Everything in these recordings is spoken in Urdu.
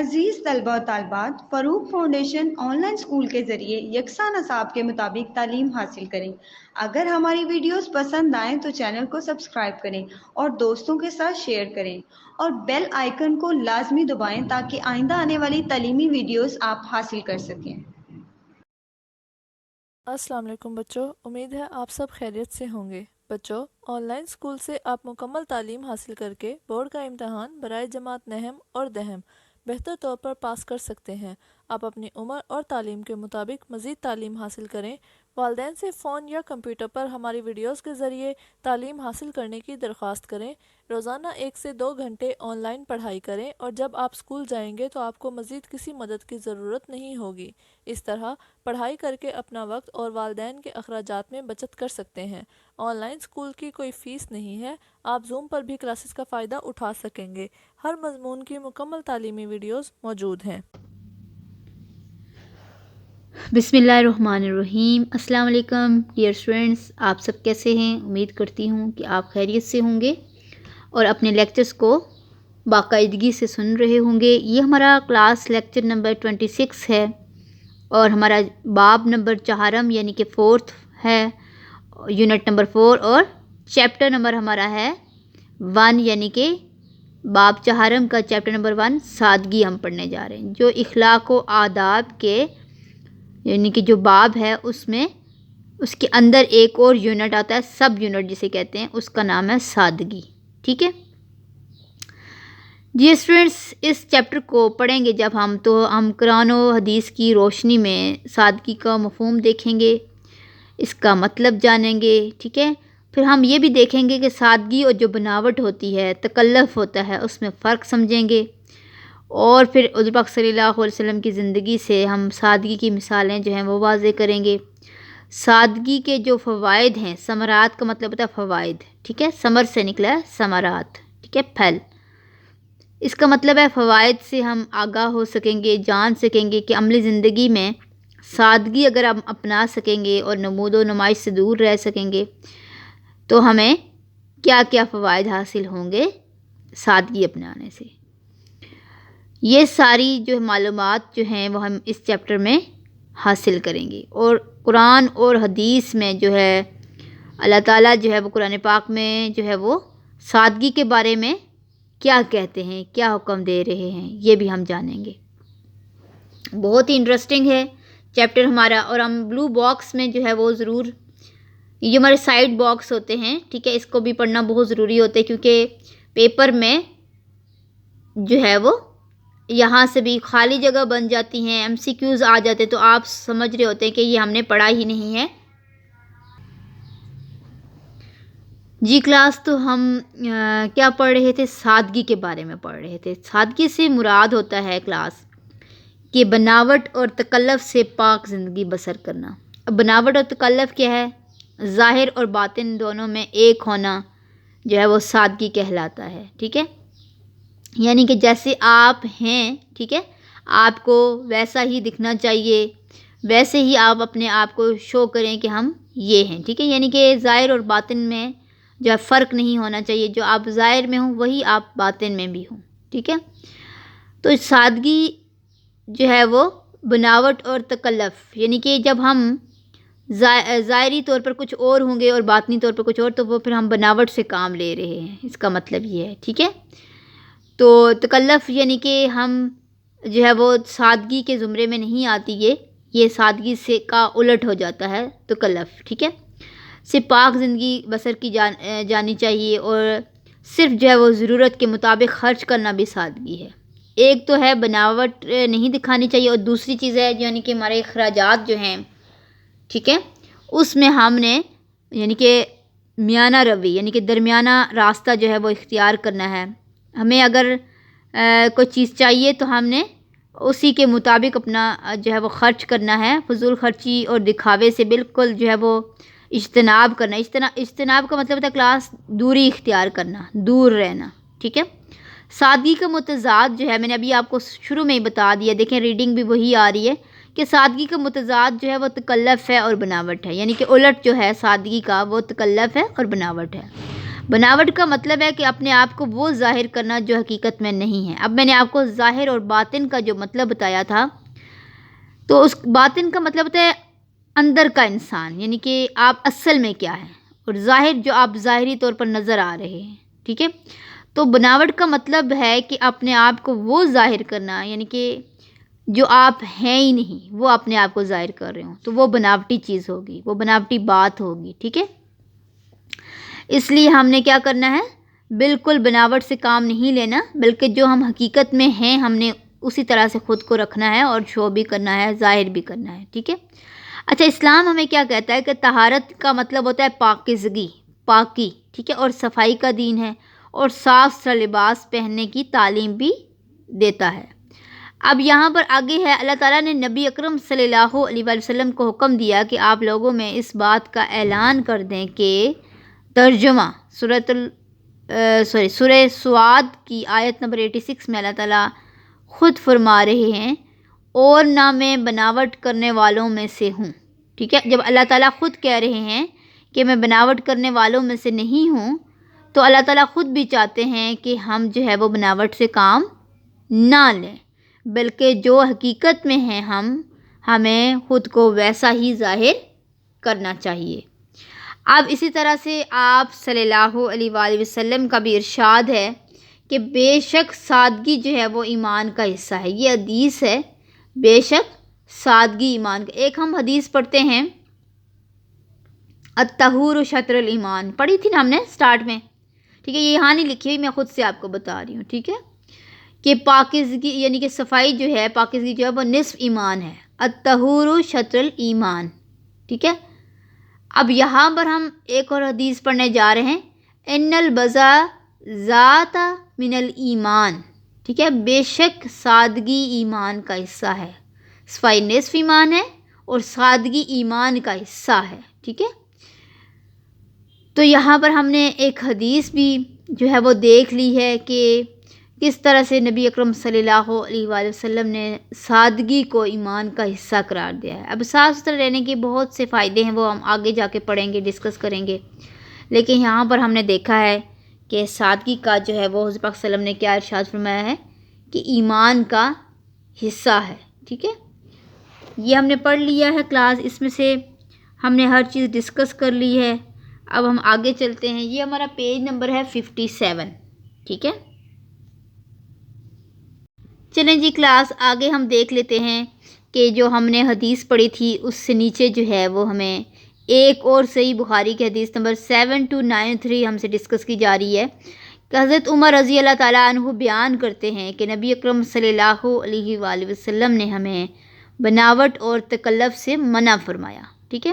عزیز طلبہ و طالبات، Farooq foundation on line school کے ذریعے یکساں نصاب کے مطابق تعلیم حاصل کریں۔ اگر ہماری ویڈیوز پسند آئیں تو چینل کو سبسکرائب کریں اور دوستوں کے ساتھ شیئر کریں اور بیل آئیکن کو لازمی دبائیں تاکہ آئندہ آنے والی تعلیمی ویڈیوز آپ حاصل کر سکیں۔ السلام علیکم بچوں، امید ہے آپ سب خیریت سے ہوں گے۔ بچوں، آن لائن اسکول سے آپ مکمل تعلیم حاصل کر کے بورڈ کا امتحان برائے جماعت نہم اور دہم بہتر طور پر پاس کر سکتے ہیں۔ آپ اپنی عمر اور تعلیم کے مطابق مزید تعلیم حاصل کریں۔ والدین سے فون یا کمپیوٹر پر ہماری ویڈیوز کے ذریعے تعلیم حاصل کرنے کی درخواست کریں۔ روزانہ 1 سے 2 گھنٹے آن لائن پڑھائی کریں اور جب آپ اسکول جائیں گے تو آپ کو مزید کسی مدد کی ضرورت نہیں ہوگی۔ اس طرح پڑھائی کر کے اپنا وقت اور والدین کے اخراجات میں بچت کر سکتے ہیں۔ آن لائن اسکول کی کوئی فیس نہیں ہے، آپ زوم پر بھی کلاسز کا فائدہ اٹھا سکیں گے۔ ہر مضمون کی مکمل تعلیمی ویڈیوز موجود ہیں۔ بسم اللہ الرحمن الرحیم۔ السلام علیکم ڈیئر اسٹوڈنٹس، آپ سب کیسے ہیں؟ امید کرتی ہوں کہ آپ خیریت سے ہوں گے اور اپنے لیکچرز کو باقاعدگی سے سن رہے ہوں گے۔ یہ ہمارا کلاس لیکچر نمبر 26 ہے اور ہمارا باب نمبر 4 یعنی کہ 4 ہے، یونٹ نمبر 4، اور چیپٹر نمبر ہمارا ہے 1 یعنی کہ باب 4 کا چیپٹر نمبر 1 سادگی ہم پڑھنے جا رہے ہیں، جو اخلاق و آداب کے یعنی کہ جو باب ہے اس میں اس کے اندر ایک اور یونٹ آتا ہے، سب یونٹ جسے کہتے ہیں، اس کا نام ہے سادگی۔ ٹھیک ہے جی اسٹوڈنٹس، اس چیپٹر کو پڑھیں گے جب تو ہم قرآن و حدیث کی روشنی میں سادگی کا مفہوم دیکھیں گے، اس کا مطلب جانیں گے۔ ٹھیک ہے، پھر ہم یہ بھی دیکھیں گے کہ سادگی اور جو بناوٹ ہوتی ہے، تکلف ہوتا ہے، اس میں فرق سمجھیں گے، اور پھر حضور پاک صلی اللہ علیہ وسلم کی زندگی سے ہم سادگی کی مثالیں جو ہیں وہ واضح کریں گے۔ سادگی کے جو فوائد ہیں، ثمرات کا مطلب ہوتا ہے فوائد، ٹھیک ہے، ثمر سے نکلا ہے ثمرات، ٹھیک ہے، پھل، اس کا مطلب ہے فوائد سے ہم آگاہ ہو سکیں گے، جان سکیں گے کہ عملی زندگی میں سادگی اگر ہم اپنا سکیں گے اور نمود و نمائش سے دور رہ سکیں گے تو ہمیں کیا کیا فوائد حاصل ہوں گے سادگی اپنانے سے۔ یہ ساری جو معلومات جو ہیں وہ ہم اس چیپٹر میں حاصل کریں گے، اور قرآن اور حدیث میں جو ہے اللہ تعالیٰ جو ہے وہ قرآن پاک میں جو ہے وہ سادگی کے بارے میں کیا کہتے ہیں، کیا حکم دے رہے ہیں، یہ بھی ہم جانیں گے۔ بہت ہی انٹرسٹنگ ہے چیپٹر ہمارا، اور ہم بلو باکس میں جو ہے وہ ضرور، یہ ہمارے سائڈ باکس ہوتے ہیں، ٹھیک ہے، اس کو بھی پڑھنا بہت ضروری ہوتا ہے کیونکہ پیپر میں جو ہے وہ یہاں سے بھی خالی جگہ بن جاتی ہیں، MCQs آ جاتے، تو آپ سمجھ رہے ہوتے ہیں کہ یہ ہم نے پڑھا ہی نہیں ہے۔ جی کلاس، تو ہم کیا پڑھ رہے تھے؟ سادگی کے بارے میں پڑھ رہے تھے۔ سادگی سے مراد ہوتا ہے کلاس کہ بناوٹ اور تکلف سے پاک زندگی بسر کرنا۔ اب بناوٹ اور تکلف کیا ہے؟ ظاہر اور باطن دونوں میں ایک ہونا جو ہے وہ سادگی کہلاتا ہے۔ ٹھیک ہے، یعنی کہ جیسے آپ ہیں، ٹھیک ہے، آپ کو ویسا ہی دکھنا چاہیے، ویسے ہی آپ اپنے آپ کو شو کریں کہ ہم یہ ہیں۔ ٹھیک ہے، یعنی کہ ظاہر اور باطن میں جو ہے فرق نہیں ہونا چاہیے، جو آپ ظاہر میں ہوں وہی آپ باطن میں بھی ہوں۔ ٹھیک ہے، تو سادگی جو ہے وہ بناوٹ اور تکلف، یعنی کہ جب ہم ظاہری طور پر کچھ اور ہوں گے اور باطنی طور پر کچھ اور، تو وہ پھر ہم بناوٹ سے کام لے رہے ہیں، اس کا مطلب یہ ہے۔ ٹھیک ہے، تو تکلف یعنی کہ ہم جو ہے وہ سادگی کے زمرے میں نہیں آتی، یہ سادگی سے کا الٹ ہو جاتا ہے تکلف۔ ٹھیک ہے، سے پاک زندگی بسر کی جانی چاہیے، اور صرف جو ہے وہ ضرورت کے مطابق خرچ کرنا بھی سادگی ہے۔ ایک تو ہے بناوٹ نہیں دکھانی چاہیے، اور دوسری چیز ہے یعنی کہ ہمارے اخراجات جو ہیں، ٹھیک ہے، اس میں ہم نے یعنی کہ میانہ روی یعنی کہ درمیانہ راستہ جو ہے وہ اختیار کرنا ہے۔ ہمیں اگر کوئی چیز چاہیے تو ہم نے اسی کے مطابق اپنا جو ہے وہ خرچ کرنا ہے، فضول خرچی اور دکھاوے سے بالکل جو ہے وہ اجتناب کرنا۔ اجتناب کا مطلب ہوتا ہے کلاس دوری اختیار کرنا، دور رہنا۔ ٹھیک ہے، سادگی کا متضاد جو ہے میں نے ابھی آپ کو شروع میں ہی بتا دیا، دیکھیں ریڈنگ بھی وہی آ رہی ہے کہ سادگی کا متضاد جو ہے وہ تکلف ہے اور بناوٹ ہے، یعنی کہ الٹ جو ہے سادگی کا وہ تکلف ہے اور بناوٹ ہے۔ بناوٹ کا مطلب ہے کہ اپنے آپ کو وہ ظاہر کرنا جو حقیقت میں نہیں ہے. اب میں نے آپ کو ظاہر اور باطن کا جو مطلب بتایا تھا، تو اس باطن کا مطلب ہوتا ہے اندر کا انسان، یعنی کہ آپ اصل میں کیا ہیں، اور ظاہر جو آپ ظاہری طور پر نظر آ رہے ہیں. ٹھیک ہے، تو بناوٹ کا مطلب ہے کہ اپنے آپ کو وہ ظاہر کرنا، یعنی کہ جو آپ ہیں ہی نہیں وہ اپنے آپ کو ظاہر کر رہے ہوں، تو وہ بناوٹی چیز ہوگی، وہ بناوٹی بات ہوگی. ٹھیک ہے، اس لیے ہم نے کیا کرنا ہے، بالکل بناوٹ سے کام نہیں لینا، بلکہ جو ہم حقیقت میں ہیں ہم نے اسی طرح سے خود کو رکھنا ہے، اور شو بھی کرنا ہے، ظاہر بھی کرنا ہے. ٹھیک ہے. اچھا، اسلام ہمیں کیا کہتا ہے کہ طہارت کا مطلب ہوتا ہے پاکیزگی، پاکی. ٹھیک ہے، اور صفائی کا دین ہے، اور صاف ستھرا لباس پہننے کی تعلیم بھی دیتا ہے. اب یہاں پر آگے ہے، اللہ تعالیٰ نے نبی اکرم صلی اللہ علیہ وآلہ وسلم کو حکم دیا کہ آپ لوگوں میں اس بات کا اعلان کر دیں کہ ترجمہ سورہ سواد کی آیت نمبر 86 میں اللہ تعالیٰ خود فرما رہے ہیں، اور نہ میں بناوٹ کرنے والوں میں سے ہوں. ٹھیک ہے، جب اللہ تعالیٰ خود کہہ رہے ہیں کہ میں بناوٹ کرنے والوں میں سے نہیں ہوں، تو اللہ تعالیٰ خود بھی چاہتے ہیں کہ ہم جو ہے وہ بناوٹ سے کام نہ لیں، بلکہ جو حقیقت میں ہیں ہمیں خود کو ویسا ہی ظاہر کرنا چاہیے. اب اسی طرح سے آپ صلی اللہ علیہ وآلہ وسلم کا بھی ارشاد ہے کہ بے شک سادگی جو ہے وہ ایمان کا حصہ ہے. یہ حدیث ہے، بے شک سادگی ایمان کا. ایک ہم حدیث پڑھتے ہیں، الطہور شطر الایمان، پڑھی تھی نا ہم نے سٹارٹ میں. ٹھیک ہے، یہ یہاں نہیں لکھی ہوئی، میں خود سے آپ کو بتا رہی ہوں. ٹھیک ہے، کہ پاکیزگی یعنی کہ صفائی جو ہے، پاکیزگی جو ہے وہ نصف ایمان ہے. الطہور شطر الایمان. ٹھیک ہے، اب یہاں پر ہم ایک اور حدیث پڑھنے جا رہے ہیں، ان البذا ذات من الایمان. ٹھیک ہے، بے شک سادگی ایمان کا حصہ ہے. صفائی نصف ایمان ہے، اور سادگی ایمان کا حصہ ہے. ٹھیک ہے، تو یہاں پر ہم نے ایک حدیث بھی جو ہے وہ دیکھ لی ہے کہ کس طرح سے نبی اکرم صلی اللہ علیہ وآلہ وسلم نے سادگی کو ایمان کا حصہ قرار دیا ہے. اب صاف ستھرا رہنے کے بہت سے فائدے ہیں، وہ ہم آگے جا کے پڑھیں گے، ڈسکس کریں گے. لیکن یہاں پر ہم نے دیکھا ہے کہ سادگی کا جو ہے وہ حضور پاک صلی اللہ علیہ وسلم نے کیا ارشاد فرمایا ہے کہ ایمان کا حصہ ہے. ٹھیک ہے، یہ ہم نے پڑھ لیا ہے کلاس، اس میں سے ہم نے ہر چیز ڈسکس کر لی ہے. اب ہم آگے چلتے ہیں، یہ ہمارا پیج نمبر ہے 57. ٹھیک ہے، چلیں جی کلاس آگے ہم دیکھ لیتے ہیں کہ جو ہم نے حدیث پڑھی تھی اس سے نیچے جو ہے وہ ہمیں ایک اور صحیح بخاری کی حدیث نمبر 7293 ہم سے ڈسکس کی جا رہی ہے کہ حضرت عمر رضی اللہ تعالیٰ عنہ بیان کرتے ہیں کہ نبی اکرم صلی اللہ علیہ وآلہ وسلم نے ہمیں بناوٹ اور تکلف سے منع فرمایا. ٹھیک ہے،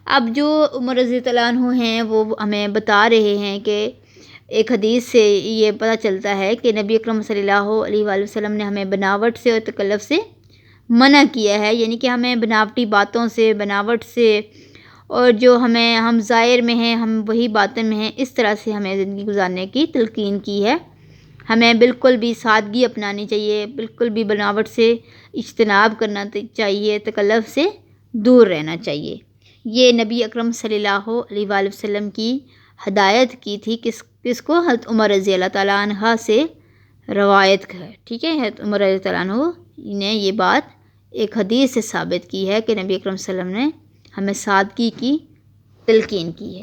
اب جو عمر رضی اللہ عنہ ہیں وہ ہمیں بتا رہے ہیں کہ ایک حدیث سے یہ پتہ چلتا ہے کہ نبی اکرم صلی اللہ علیہ وآلہ وسلم نے ہمیں بناوٹ سے اور تکلف سے منع کیا ہے، یعنی کہ ہمیں بناوٹی باتوں سے، بناوٹ سے، اور جو ہم ظاہر میں ہیں ہم وہی باطن میں ہیں، اس طرح سے ہمیں زندگی گزارنے کی تلقین کی ہے. ہمیں بالکل بھی سادگی اپنانی چاہیے، بالکل بھی بناوٹ سے اجتناب کرنا چاہیے، تکلف سے دور رہنا چاہیے. یہ نبی اکرم صلی اللہ علیہ وآلہ وسلم کی ہدایت کی تھی، کس کو؟ حضرت عمر رضی اللہ تعالیٰ عنہ سے روایت ہے. ٹھیک ہے، حضرت عمر رضی اللہ عنہ نے یہ بات ایک حدیث سے ثابت کی ہے کہ نبی اکرم صلی اللہ علیہ وسلم نے ہمیں سادگی کی تلقین کی ہے.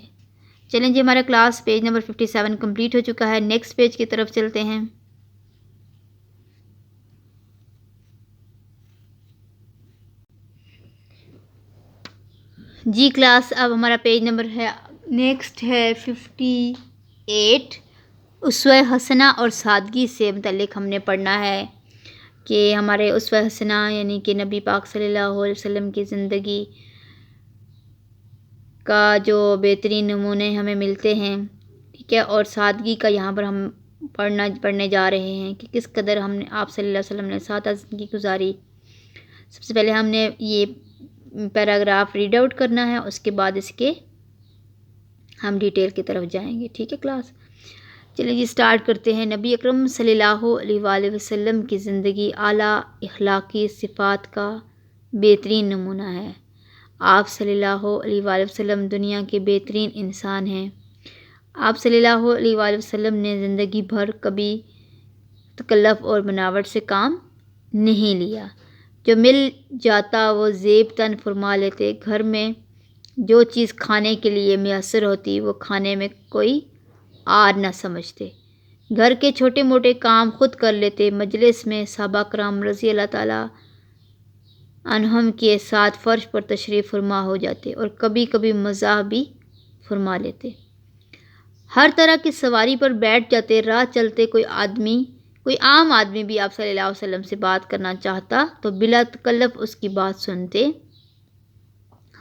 چلیں جی، ہمارا کلاس پیج نمبر 57 کمپلیٹ ہو چکا ہے. نیکسٹ پیج کی طرف چلتے ہیں. جی کلاس، اب ہمارا پیج نمبر ہے نیکسٹ ہے 58. اسوہ حسنہ اور سادگی سے متعلق ہم نے پڑھنا ہے کہ ہمارے اسوہ حسنہ یعنی کہ نبی پاک صلی اللہ علیہ وسلم کی زندگی کا جو بہترین نمونے ہمیں ملتے ہیں. ٹھیک ہے، اور سادگی کا یہاں پر ہم پڑھنے جا رہے ہیں کہ کس قدر ہم نے آپ صلی اللہ علیہ وسلم نے سادہ زندگی گزاری. سب سے پہلے ہم نے یہ پیراگراف ریڈ آؤٹ کرنا ہے، اس کے بعد اس کے ہم ڈیٹیل کی طرف جائیں گے. ٹھیک ہے کلاس، چلیے جی اسٹارٹ کرتے ہیں. نبی اکرم صلی اللہ علیہ وآلہ وسلم کی زندگی اعلیٰ اخلاقی صفات کا بہترین نمونہ ہے. آپ صلی اللہ علیہ وآلہ وسلم دنیا کے بہترین انسان ہیں. آپ صلی اللہ علیہ وآلہ وسلم نے زندگی بھر کبھی تکلف اور بناوٹ سے کام نہیں لیا. جو مل جاتا وہ زیب تن فرما لیتے. گھر میں جو چیز کھانے کے لیے میسر ہوتی وہ کھانے میں کوئی آر نہ سمجھتے. گھر کے چھوٹے موٹے کام خود کر لیتے. مجلس میں صحابہ کرام رضی اللہ تعالیٰ عنہم کے ساتھ فرش پر تشریف فرما ہو جاتے اور کبھی کبھی مزاح بھی فرما لیتے. ہر طرح کی سواری پر بیٹھ جاتے. راہ چلتے کوئی عام آدمی بھی آپ صلی اللہ علیہ وسلم سے بات کرنا چاہتا تو بلا تکلف اس کی بات سنتے.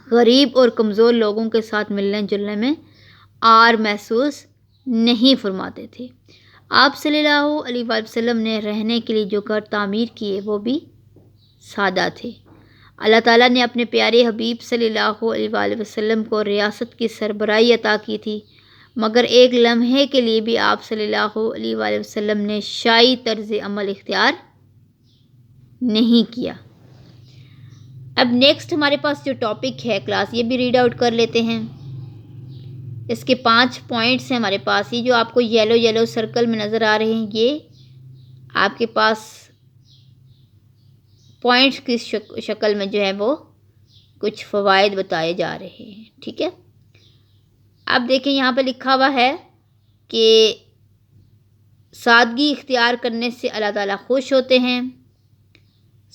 غریب اور کمزور لوگوں کے ساتھ ملنے جلنے میں آر محسوس نہیں فرماتے تھے. آپ صلی اللہ علیہ وآلہ وسلم نے رہنے کے لیے جو گھر تعمیر کیے وہ بھی سادہ تھے. اللہ تعالیٰ نے اپنے پیارے حبیب صلی اللہ علیہ وآلہ وسلم کو ریاست کی سربراہی عطا کی تھی، مگر ایک لمحے کے لیے بھی آپ صلی اللہ علیہ وآلہ وسلم نے شاہی طرز عمل اختیار نہیں کیا. اب نیکسٹ ہمارے پاس جو ٹاپک ہے کلاس، یہ بھی ریڈ آؤٹ کر لیتے ہیں. اس کے 5 پوائنٹس ہیں ہمارے پاس. یہ جو آپ کو یلو سرکل میں نظر آ رہے ہیں، یہ آپ کے پاس پوائنٹس کی شکل میں جو ہے وہ کچھ فوائد بتائے جا رہے ہیں. ٹھیک ہے، اب دیکھیں یہاں پہ لکھا ہوا ہے کہ سادگی اختیار کرنے سے اللہ تعالیٰ خوش ہوتے ہیں.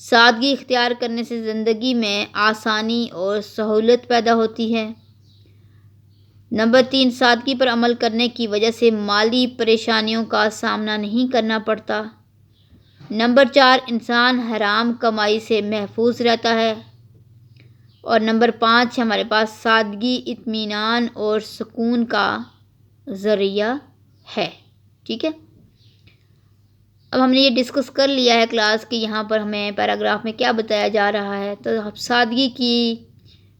سادگی اختیار کرنے سے زندگی میں آسانی اور سہولت پیدا ہوتی ہے. نمبر 3، سادگی پر عمل کرنے کی وجہ سے مالی پریشانیوں کا سامنا نہیں کرنا پڑتا. نمبر 4، انسان حرام کمائی سے محفوظ رہتا ہے. اور نمبر 5 ہمارے پاس سادگی اطمینان اور سکون کا ذریعہ ہے. ٹھیک ہے، اب ہم نے یہ ڈسکس کر لیا ہے کلاس کہ یہاں پر ہمیں پیراگراف میں کیا بتایا جا رہا ہے. تو سادگی کی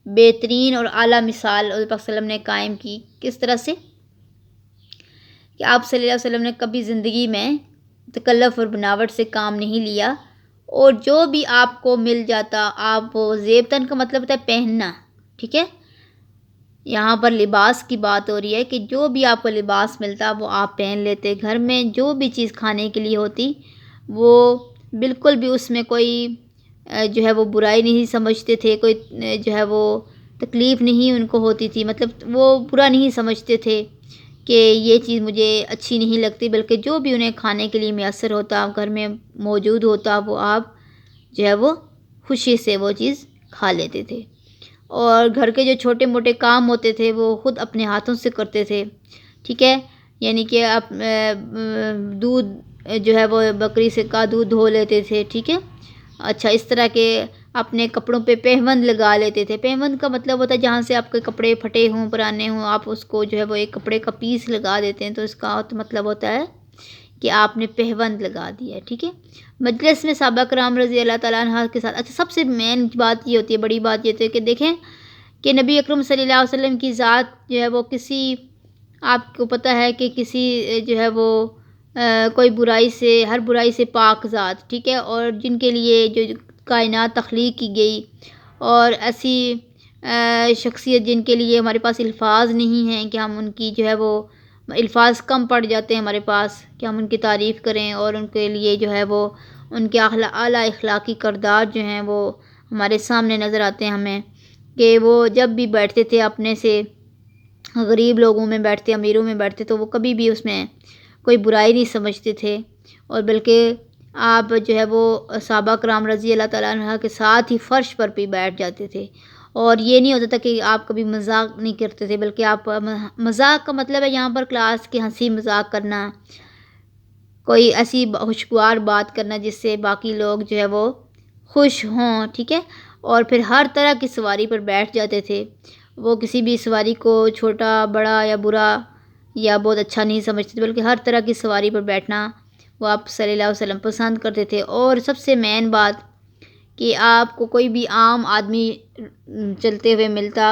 بہترین اور اعلیٰ مثال حضور پاک صلی اللہ علیہ وسلم نے قائم کی. کس طرح سے کہ آپ صلی اللہ علیہ وسلم نے کبھی زندگی میں تکلف اور بناوٹ سے کام نہیں لیا، اور جو بھی آپ کو مل جاتا آپ وہ زیب تن کا مطلب ہوتا ہے پہننا. ٹھیک ہے، یہاں پر لباس کی بات ہو رہی ہے کہ جو بھی آپ کو لباس ملتا وہ آپ پہن لیتے. گھر میں جو بھی چیز کھانے کے لیے ہوتی وہ بالکل بھی اس میں کوئی جو ہے وہ برائی نہیں سمجھتے تھے، کوئی جو ہے وہ تکلیف نہیں ان کو ہوتی تھی، مطلب وہ برا نہیں سمجھتے تھے کہ یہ چیز مجھے اچھی نہیں لگتی، بلکہ جو بھی انہیں کھانے کے لیے میسر ہوتا گھر میں موجود ہوتا وہ آپ جو ہے وہ خوشی سے وہ چیز کھا لیتے تھے. اور گھر کے جو چھوٹے موٹے کام ہوتے تھے وہ خود اپنے ہاتھوں سے کرتے تھے. ٹھیک ہے، یعنی کہ آپ دودھ جو ہے وہ بکری سے کا دودھ دھو لیتے تھے. ٹھیک ہے، اچھا اس طرح کے اپنے کپڑوں پہ پہوند لگا لیتے تھے. پہوند کا مطلب ہوتا ہے جہاں سے آپ کے کپڑے پھٹے ہوں پرانے ہوں آپ اس کو جو ہے وہ ایک کپڑے کا پیس لگا دیتے ہیں، تو اس کا مطلب ہوتا ہے کہ آپ نے پہوند لگا دیا ہے. ٹھیک ہے، مجلس میں صحابہ کرام رضی اللہ تعالیٰ عنہ کے ساتھ، اچھا سب سے مین بات یہ ہوتی ہے، بڑی بات یہ ہوتی ہے کہ دیکھیں کہ نبی اکرم صلی اللہ علیہ وسلم کی ذات جو ہے وہ کسی، آپ کو پتہ ہے کہ کسی جو ہے وہ کوئی برائی سے، ہر برائی سے پاک ذات. ٹھیک ہے، اور جن کے لیے جو کائنات تخلیق کی گئی، اور ایسی شخصیت جن کے لیے ہمارے پاس الفاظ نہیں ہیں کہ ہم ان کی جو ہے وہ الفاظ کم پڑ جاتے ہیں ہمارے پاس کہ ہم ان کی تعریف کریں، اور ان کے لیے جو ہے وہ ان کے اعلیٰ اخلاقی کردار جو ہیں وہ ہمارے سامنے نظر آتے ہیں ہمیں، کہ وہ جب بھی بیٹھتے تھے اپنے سے غریب لوگوں میں بیٹھتے، امیروں میں بیٹھتے، تو وہ کبھی بھی اس میں کوئی برائی نہیں سمجھتے تھے، اور بلکہ آپ جو ہے وہ صحابہ کرام رضی اللہ تعالیٰ عنہ کے ساتھ ہی فرش پر بھی بیٹھ جاتے تھے. اور یہ نہیں ہوتا تھا کہ آپ کبھی مذاق نہیں کرتے تھے، بلکہ آپ مذاق کا مطلب ہے یہاں پر کلاس کے ہنسی مذاق کرنا، کوئی ایسی خوشگوار بات کرنا جس سے باقی لوگ جو ہے وہ خوش ہوں. ٹھیک ہے، اور پھر ہر طرح کی سواری پر بیٹھ جاتے تھے. وہ کسی بھی سواری کو چھوٹا بڑا یا برا یا بہت اچھا نہیں سمجھتے، بلکہ ہر طرح کی سواری پر بیٹھنا وہ آپ صلی اللہ علیہ وسلم پسند کرتے تھے. اور سب سے مین بات کہ آپ کو کوئی بھی عام آدمی چلتے ہوئے ملتا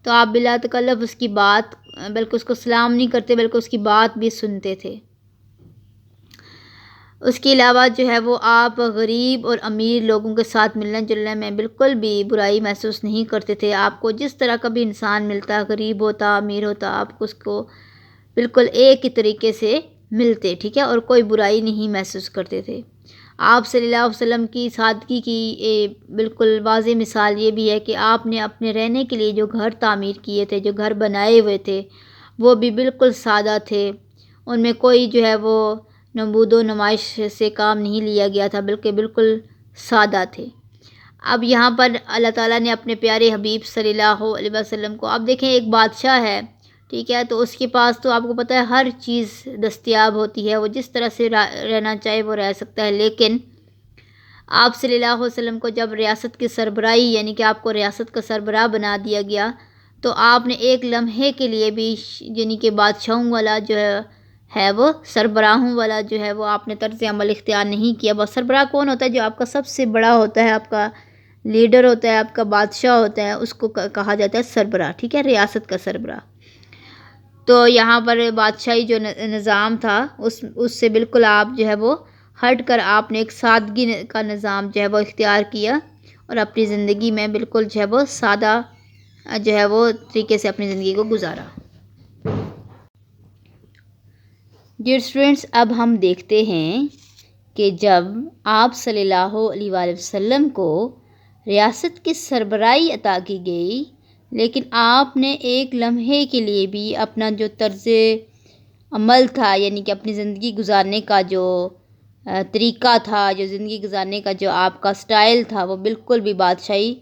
تو آپ بلا تکلف اس کی بات، بلکہ اس کو سلام نہیں کرتے بلکہ اس کی بات بھی سنتے تھے. اس کے علاوہ جو ہے وہ آپ غریب اور امیر لوگوں کے ساتھ ملنے جلنے میں بالکل بھی برائی محسوس نہیں کرتے تھے. آپ کو جس طرح کا بھی انسان ملتا، غریب ہوتا امیر ہوتا، آپ کو اس کو بالکل ایک ہی طریقے سے ملتے، ٹھیک ہے، اور کوئی برائی نہیں محسوس کرتے تھے۔ آپ صلی اللہ علیہ وسلم کی سادگی کی بالکل واضح مثال یہ بھی ہے کہ آپ نے اپنے رہنے کے لیے جو گھر تعمیر کیے تھے، جو گھر بنائے ہوئے تھے، وہ بھی بالکل سادہ تھے۔ ان میں کوئی جو ہے وہ نمود و نمائش سے کام نہیں لیا گیا تھا، بلکہ بالکل سادہ تھے۔ اب یہاں پر اللہ تعالیٰ نے اپنے پیارے حبیب صلی اللہ علیہ وسلم کو، اب دیکھیں ایک بادشاہ ہے، ٹھیک ہے، تو اس کے پاس تو آپ کو پتہ ہے ہر چیز دستیاب ہوتی ہے، وہ جس طرح سے رہنا چاہے وہ رہ سکتا ہے، لیکن آپ صلی اللہ علیہ وسلم کو جب ریاست کی سربراہی یعنی کہ آپ کو ریاست کا سربراہ بنا دیا گیا، تو آپ نے ایک لمحے کے لیے بھی یعنی کہ بادشاہوں والا جو ہے وہ سربراہوں والا جو ہے وہ آپ نے طرز عمل اختیار نہیں کیا۔ بس سربراہ کون ہوتا ہے؟ جو آپ کا سب سے بڑا ہوتا ہے، آپ کا لیڈر ہوتا ہے، آپ کا بادشاہ ہوتا ہے، اس کو کہا جاتا ہے سربراہ، ٹھیک ہے، ریاست کا سربراہ۔ تو یہاں پر بادشاہی جو نظام تھا اس سے بالکل آپ جو ہے وہ ہٹ کر آپ نے ایک سادگی کا نظام جو ہے وہ اختیار کیا اور اپنی زندگی میں بالکل جو ہے وہ سادہ جو ہے وہ طریقے سے اپنی زندگی کو گزارا۔ ڈیئر اسٹوڈنٹس، اب ہم دیکھتے ہیں کہ جب آپ صلی اللہ علیہ وآلہ وسلم کو ریاست کی سربراہی عطا کی گئی، لیکن آپ نے ایک لمحے کے لیے بھی اپنا جو طرز عمل تھا یعنی کہ اپنی زندگی گزارنے کا جو طریقہ تھا، جو زندگی گزارنے کا جو آپ کا سٹائل تھا، وہ بالکل بھی بادشاہی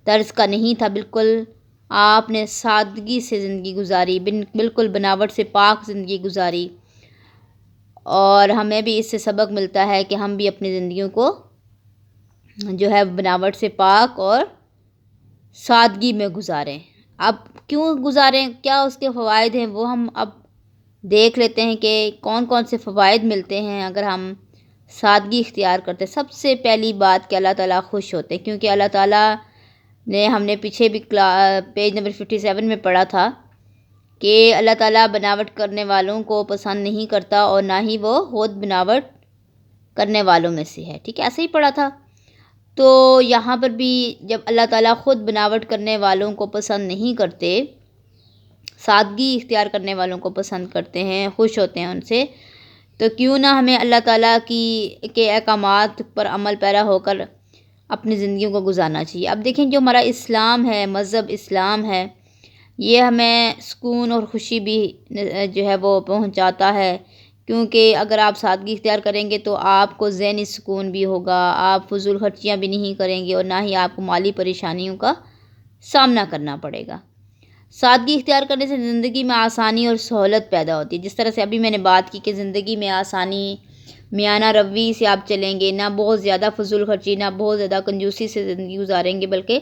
طرز کا نہیں تھا۔ بالکل آپ نے سادگی سے زندگی گزاری، بالکل بناوٹ سے پاک زندگی گزاری، اور ہمیں بھی اس سے سبق ملتا ہے کہ ہم بھی اپنی زندگیوں کو جو ہے بناوٹ سے پاک اور سادگی میں گزاریں۔ اب کیوں گزاریں، کیا اس کے فوائد ہیں، وہ ہم اب دیکھ لیتے ہیں کہ کون کون سے فوائد ملتے ہیں اگر ہم سادگی اختیار کرتے ہیں۔ سب سے پہلی بات کہ اللہ تعالیٰ خوش ہوتے ہیں، کیونکہ اللہ تعالیٰ نے، ہم نے پیچھے بھی پیج نمبر 57 میں پڑھا تھا کہ اللہ تعالیٰ بناوٹ کرنے والوں کو پسند نہیں کرتا اور نہ ہی وہ خود بناوٹ کرنے والوں میں سے ہے، ٹھیک ہے، ایسے ہی پڑھا تھا۔ تو یہاں پر بھی جب اللہ تعالیٰ خود بناوٹ کرنے والوں کو پسند نہیں کرتے، سادگی اختیار کرنے والوں کو پسند کرتے ہیں، خوش ہوتے ہیں ان سے، تو کیوں نہ ہمیں اللہ تعالیٰ کے احکامات پر عمل پیرا ہو کر اپنی زندگیوں کو گزارنا چاہیے۔ اب دیکھیں جو ہمارا اسلام ہے، مذہب اسلام ہے، یہ ہمیں سکون اور خوشی بھی جو ہے وہ پہنچاتا ہے، کیونکہ اگر آپ سادگی اختیار کریں گے تو آپ کو ذہنی سکون بھی ہوگا، آپ فضول خرچیاں بھی نہیں کریں گے اور نہ ہی آپ کو مالی پریشانیوں کا سامنا کرنا پڑے گا۔ سادگی اختیار کرنے سے زندگی میں آسانی اور سہولت پیدا ہوتی ہے، جس طرح سے ابھی میں نے بات کی کہ زندگی میں آسانی، میانہ روی سے آپ چلیں گے، نہ بہت زیادہ فضول خرچی، نہ بہت زیادہ کنجوسی سے زندگی گزاریں گے، بلکہ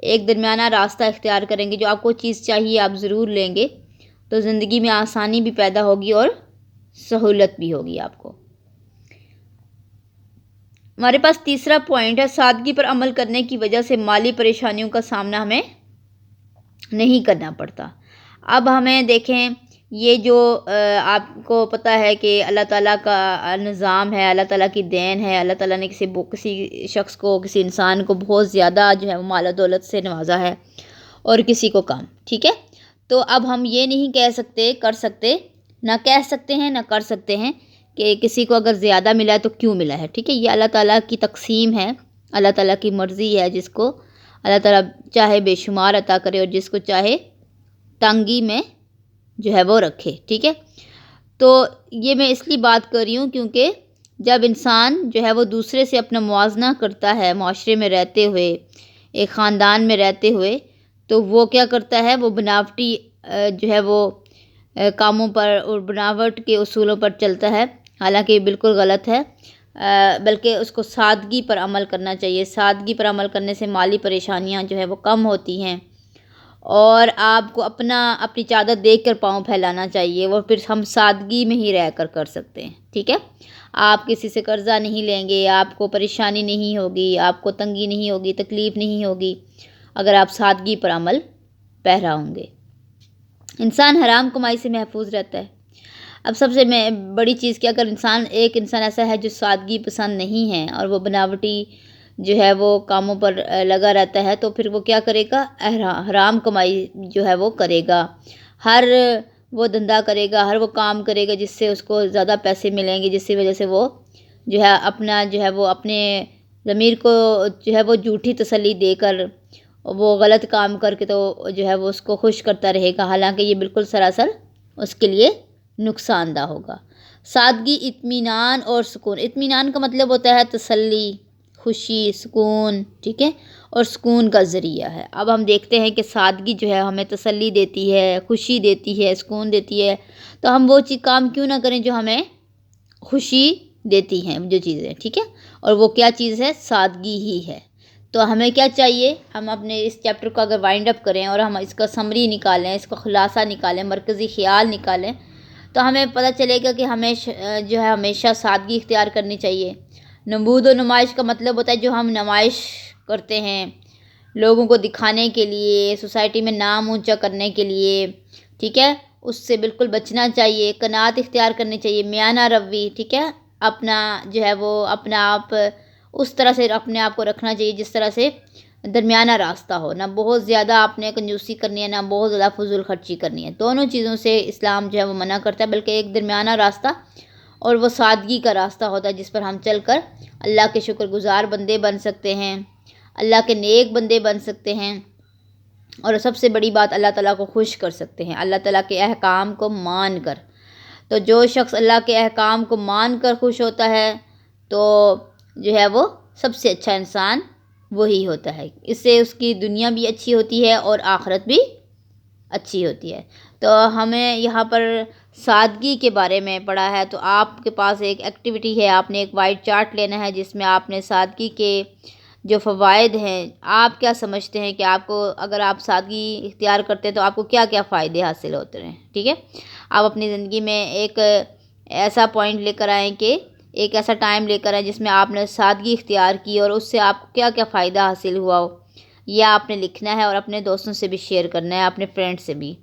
ایک درمیانہ راستہ اختیار کریں گے۔ جو آپ کو چیز چاہیے آپ ضرور لیں گے، تو زندگی میں آسانی بھی پیدا ہوگی اور سہولت بھی ہوگی آپ کو۔ ہمارے پاس تیسرا پوائنٹ ہے، سادگی پر عمل کرنے کی وجہ سے مالی پریشانیوں کا سامنا ہمیں نہیں کرنا پڑتا۔ اب ہمیں دیکھیں، یہ جو آپ کو پتہ ہے کہ اللہ تعالیٰ کا نظام ہے، اللہ تعالیٰ کی دین ہے، اللہ تعالیٰ نے کسی شخص کو، کسی انسان کو بہت زیادہ جو ہے وہ مال و دولت سے نوازا ہے اور کسی کو کم، ٹھیک ہے، تو اب ہم یہ نہیں کہہ سکتے، نہ کہہ سکتے ہیں، نہ کر سکتے ہیں کہ کسی کو اگر زیادہ ملا ہے تو کیوں ملا ہے، ٹھیک ہے، یہ اللہ تعالیٰ کی تقسیم ہے، اللہ تعالیٰ کی مرضی ہے، جس کو اللہ تعالیٰ چاہے بے شمار عطا کرے اور جس کو چاہے تنگی میں جو ہے وہ رکھے، ٹھیک ہے۔ تو یہ میں اس لیے بات کر رہی ہوں کیونکہ جب انسان جو ہے وہ دوسرے سے اپنا موازنہ کرتا ہے، معاشرے میں رہتے ہوئے، ایک خاندان میں رہتے ہوئے، تو وہ کیا کرتا ہے، وہ بناوٹی جو ہے وہ کاموں پر اور بناوٹ کے اصولوں پر چلتا ہے، حالانکہ یہ بالکل غلط ہے، بلکہ اس کو سادگی پر عمل کرنا چاہیے۔ سادگی پر عمل کرنے سے مالی پریشانیاں جو ہے وہ کم ہوتی ہیں، اور آپ کو اپنی چادر دیکھ کر پاؤں پھیلانا چاہیے، وہ پھر ہم سادگی میں ہی رہ کر سکتے ہیں، ٹھیک ہے۔ آپ کسی سے قرضہ نہیں لیں گے، آپ کو پریشانی نہیں ہوگی، آپ کو تنگی نہیں ہوگی، تکلیف نہیں ہوگی، اگر آپ سادگی پر عمل پیرا ہوں گے۔ انسان حرام کمائی سے محفوظ رہتا ہے۔ اب سب سے بڑی چیز کہ اگر ایک انسان ایسا ہے جو سادگی پسند نہیں ہے اور وہ بناوٹی جو ہے وہ کاموں پر لگا رہتا ہے، تو پھر وہ کیا کرے گا، حرام کمائی جو ہے وہ کرے گا۔ ہر وہ دھندا کرے گا، ہر وہ کام کرے گا جس سے اس کو زیادہ پیسے ملیں گے، جس کی وجہ سے وہ جو ہے اپنا جو ہے وہ اپنے ضمیر کو جو ہے وہ جھوٹی تسلی دے کر وہ غلط کام کر کے تو جو ہے وہ اس کو خوش کرتا رہے گا، حالانکہ یہ بالکل سراسر اس کے لیے نقصان دہ ہوگا۔ سادگی، اطمینان اور سکون۔ اطمینان کا مطلب ہوتا ہے تسلی، خوشی، سکون، ٹھیک ہے، اور سکون کا ذریعہ ہے۔ اب ہم دیکھتے ہیں کہ سادگی جو ہے ہمیں تسلی دیتی ہے، خوشی دیتی ہے، سکون دیتی ہے، تو ہم وہ کام کیوں نہ کریں جو ہمیں خوشی دیتی ہیں جو چیزیں، ٹھیک ہے، اور وہ کیا چیز ہے؟ سادگی ہی ہے۔ تو ہمیں کیا چاہیے؟ ہم اپنے اس چیپٹر کو اگر وائنڈ اپ کریں اور ہم اس کا سمری نکالیں، اس کا خلاصہ نکالیں، مرکزی خیال نکالیں، تو ہمیں پتہ چلے گا کہ ہمیں جو ہے ہمیشہ سادگی اختیار کرنی چاہیے۔ نمود و نمائش کا مطلب ہوتا ہے جو ہم نمائش کرتے ہیں لوگوں کو دکھانے کے لیے، سوسائٹی میں نام اونچا کرنے کے لیے، ٹھیک ہے، اس سے بالکل بچنا چاہیے۔ قناعت اختیار کرنی چاہیے، میانہ روی، ٹھیک ہے، اپنا جو ہے وہ اپنا آپ اس طرح سے اپنے آپ کو رکھنا چاہیے جس طرح سے درمیانہ راستہ ہو، نہ بہت زیادہ آپ نے کنجوسی کرنی ہے، نہ بہت زیادہ فضول خرچی کرنی ہے۔ دونوں چیزوں سے اسلام جو ہے وہ منع کرتا ہے، بلکہ ایک درمیانہ راستہ، اور وہ سادگی کا راستہ ہوتا ہے جس پر ہم چل کر اللہ کے شکر گزار بندے بن سکتے ہیں، اللہ کے نیک بندے بن سکتے ہیں، اور سب سے بڑی بات اللہ تعالیٰ کو خوش کر سکتے ہیں، اللہ تعالیٰ کے احکام کو مان کر۔ تو جو شخص اللہ کے احکام کو مان کر خوش ہوتا ہے تو جو ہے وہ سب سے اچھا انسان وہی ہوتا ہے، اس سے اس کی دنیا بھی اچھی ہوتی ہے اور آخرت بھی اچھی ہوتی ہے۔ تو ہمیں یہاں پر سادگی کے بارے میں پڑھا ہے، تو آپ کے پاس ایک ایکٹیویٹی ہے، آپ نے ایک وائٹ چارٹ لینا ہے جس میں آپ نے سادگی کے جو فوائد ہیں، آپ کیا سمجھتے ہیں کہ آپ کو اگر آپ سادگی اختیار کرتے ہیں تو آپ کو کیا کیا فائدے حاصل ہوتے ہیں، ٹھیک ہے، آپ اپنی زندگی میں ایک ایسا پوائنٹ لے کر آئیں کہ ایک ایسا ٹائم لے کر آئیں جس میں آپ نے سادگی اختیار کی اور اس سے آپ کو کیا کیا فائدہ حاصل ہوا ہو، یہ آپ نے لکھنا ہے اور اپنے دوستوں سے بھی شیئر کرنا ہے، اپنے فرینڈ سے بھی،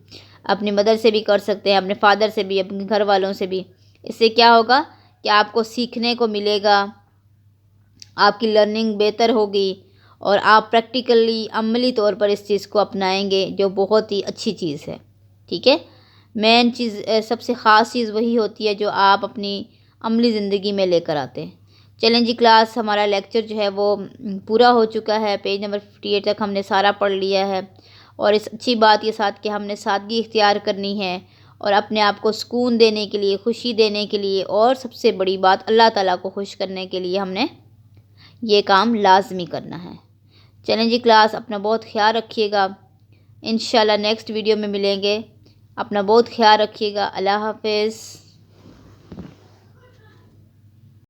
اپنی مدر سے بھی کر سکتے ہیں، اپنے فادر سے بھی، اپنے گھر والوں سے بھی۔ اس سے کیا ہوگا کہ آپ کو سیکھنے کو ملے گا، آپ کی لرننگ بہتر ہوگی اور آپ پریکٹیکلی عملی طور پر اس چیز کو اپنائیں گے، جو بہت ہی اچھی چیز ہے، ٹھیک ہے۔ مین چیز، سب سے خاص چیز وہی ہوتی ہے جو آپ اپنی عملی زندگی میں لے کر آتے ہیں۔ چلیں جی کلاس، ہمارا لیکچر جو ہے وہ پورا ہو چکا ہے، پیج نمبر 58 تک ہم نے سارا پڑھ لیا ہے، اور اس اچھی بات یہ ساتھ کہ ہم نے سادگی اختیار کرنی ہے اور اپنے آپ کو سکون دینے کے لیے، خوشی دینے کے لیے، اور سب سے بڑی بات اللہ تعالیٰ کو خوش کرنے کے لیے ہم نے یہ کام لازمی کرنا ہے۔ چلیں جی کلاس، اپنا بہت خیال رکھیے گا، انشاءاللہ نیکسٹ ویڈیو میں ملیں گے، اپنا بہت خیال رکھیے گا، اللہ حافظ۔